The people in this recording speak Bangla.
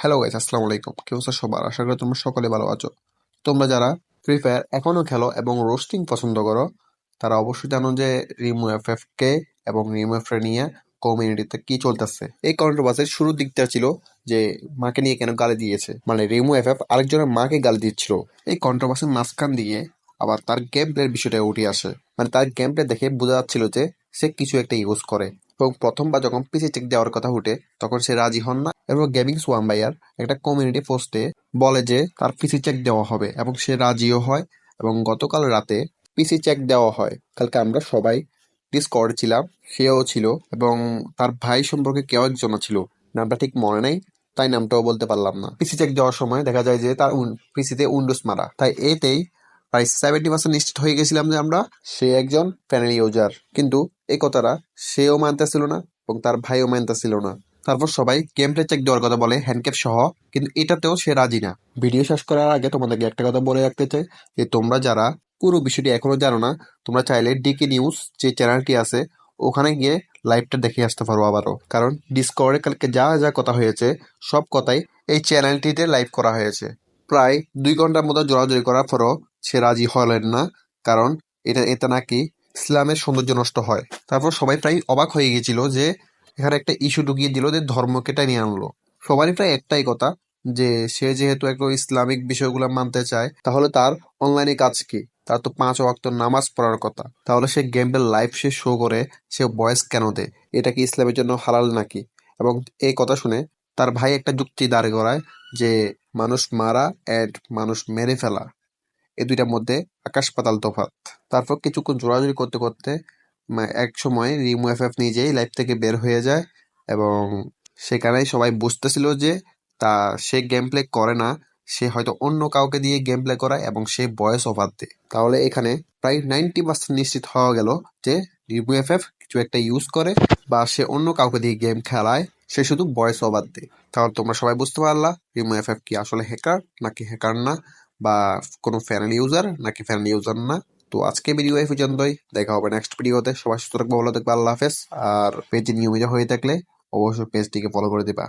হ্যালো গাইস, আসসালামু আলাইকুম। কি অবস্থা সবার? আশা করি তোমরা সকলে ভালো আছো। তোমরা যারা ফ্রি ফায়ার এখনো খেলো এবং রোস্টিং পছন্দ করো, তারা অবশ্যই জানো যে রিমু এফএফ কে এবং রিমু এফ নিয়ে কমিউনিটিতে কি চলতেছে। এই কন্ট্রোভার্সির শুরুর দিকটা ছিল যে মাকে নিয়ে কেন গালি দিয়েছে, মানে রিমু এফএফ আরেকজনের মাকে গালি দিচ্ছিল। এই কন্ট্রোভার্সির মাঝখান দিয়ে আবার তার গেম প্লের বিষয়টা উঠে আসে। মানে তার গেম প্লে দেখে বোঝা যাচ্ছিল যে সে কিছু একটা ইউজ করে, এবং প্রথমবার যখন পিসি চেক দেওয়ার কথা উঠে তখন সে রাজি হন না, এবং গেমিং সোয়াম ভাইয়ার একটা কমিউনিটি পোস্টে বলে যে তার পিসি চেক দেওয়া হবে, এবং সে রাজিও হয়। এবং গতকাল রাতে পিসি চেক দেওয়া হয়। কালকে আমরা সবাই ডিসকর্ড ছিলাম, সেও ছিল, এবং তার ভাই সম্পর্কে কেউ একজন ছিল, নামটা ঠিক মনে নেই, তাই নামটাও বলতে পারলাম না। পিসি চেক দেওয়ার সময় দেখা যায় যে তার পিসিতে উইন্ডোজ মারা, তাই এতেই প্রায় 70% নিশ্চিত হয়ে গেছিলাম যে আমরা সে একজন প্যানেল ইউজার। কিন্তু এই কথাটা সেও মানতেছিল না এবং তার ভাইও মানতেছিল না। তারপর সবাই গেম প্লে চেক দেওয়ার কথা বলে, হ্যান্ডক্যাপ সহ, কিন্তু এটাতেও সে রাজি না। ভিডিও শেষ করার আগে তোমাদেরকে একটা কথা বলে রাখতে চাই যে তোমরা যারা পুরো বিষয়টি এখনো জানো না, তোমরা চাইলে ডিকে নিউজ যে চ্যানেলটি আছে ওখানে গিয়ে লাইভটা দেখে আসতে পারো আবারও। কারণ ডিসকর্ডে কালকে যা যা কথা হয়েছে সব কথাই এই চ্যানেলটিতে লাইভ করা হয়েছে। প্রায় 2 ঘন্টার মতো জোরাজুরি করার পরও সে রাজি হলেন না, কারণ এতে নাকি ইসলামের সৌন্দর্য নষ্ট হয়। তারপর সবাই প্রায় অবাক হয়ে গিয়েছিল যে এখানে একটা ইস্যু ঢুকিয়ে দিল যে ধর্মকে টেনে আনলো। সবারই প্রায় একটাই কথা যে সে যেহেতু একটা ইসলামিক বিষয়গুলো মানতে চায়, তাহলে তার অনলাইনে কাজ কি? তার তো 5 ওয়াক্ত নামাজ পড়ার কথা। তাহলে সে গেমটা লাইভ সে শো করে সে ভয়েস কেন দেয়? এটা কি ইসলামের জন্য হালাল নাকি? এবং এই কথা শুনে তার ভাই একটা যুক্তি দাঁড় করায় যে মানুষ মারা এন্ড মানুষ মেরে ফেলা, এই দুইটার মধ্যে আকাশ পাতাল তফাৎ। তারপর কিছুক্ষণ জোরাজুরি করতে করতে এক সময় রিমু এফএফ নিজেই লাইভ থেকে বের হয়ে যায়, এবং সেখানেই সবাই বুঝতেছিল যে তা সে গেম প্লে করে না, সে হয়তো অন্য কাউকে দিয়ে গেম প্লে করায় এবং সে ভয়েস ওভার দেয়। তাহলে এখানে প্রায় 90% নিশ্চিত হওয়া গেল যে রিমু এফএফ কিছু একটা ইউজ করে, বা সে অন্য কাউকে দিয়ে গেম খেলায়, সে শুধু ভয়েস ওভার দেয়। তাহলে তোমরা সবাই বুঝতে পারলা রিমু এফএফ কি আসলে হ্যাকার নাকি হ্যাকার না, বা কোনো ফ্যান ইউজার নাকি ফ্যান ইউজার না। তো আজকে ভিডিও এই পর্যন্তই, দেখা হবে নেক্সট ভিডিওতে। সবাই সুস্থ থাকবে, ভালো থাকবে, আল্লাহ হাফেজ। আর পেজে নিয়মিত হয়ে থাকলে অবশ্যই পেজটিকে ফলো করে দিবা।